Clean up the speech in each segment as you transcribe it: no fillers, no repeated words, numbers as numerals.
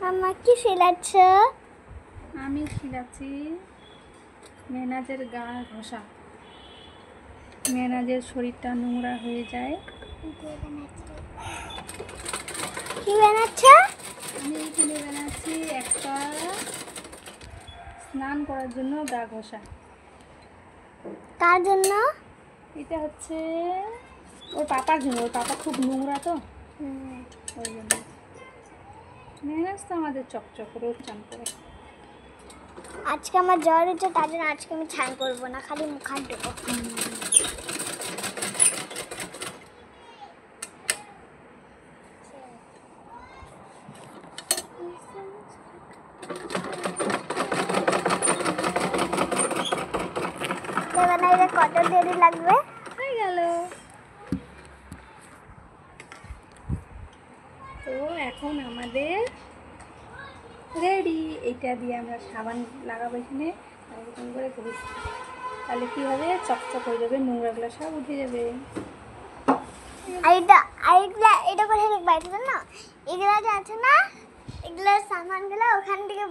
আমার কি শিলাচ্ছ? আমি শিলাচ্ছি মেনাজের গা ঘষা। মেনাজের শরীরটা নোংরা হয়ে যায়। কি বানাচ্ছ? আমি এখানে বানাচ্ছি একটা স্নান করার জন্য গা ঘষা। কার জন্য? এটা হচ্ছে ওর পাপার জন্য। ওর পাপা খুব নোংরা তো, ওই জন্য। মেনাজ তো আমাদের চকচক রোজ চান করে। আজকে আমার জ্বর হচ্ছে, তার জন্য আজকে আমি স্নান করবো না, খালি মুখ হাত ধোবো। বানাইলে কত দেরি লাগবে? হয়ে গেল। তো এখন আমাদের রেডি। এইটা দিয়ে আমরা সাবান লাগাবো এখানে, এরকম করে ঘষি। তাহলে কী হবে, চকচক হয়ে যাবে, নোংরাগুলো সব উঠে যাবে। এটা করে বাইরে না, এগুলা যে আছে না, এগুলোর সামানগুলো ওখান থেকে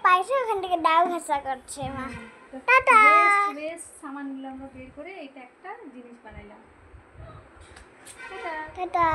পাইছে, ওখান থেকে ডাউ ঘষা করছে মা। টাটা। বেশ সামানগুলো আমরা বের করে এটা একটা জিনিস বানাইলাম। টাটা।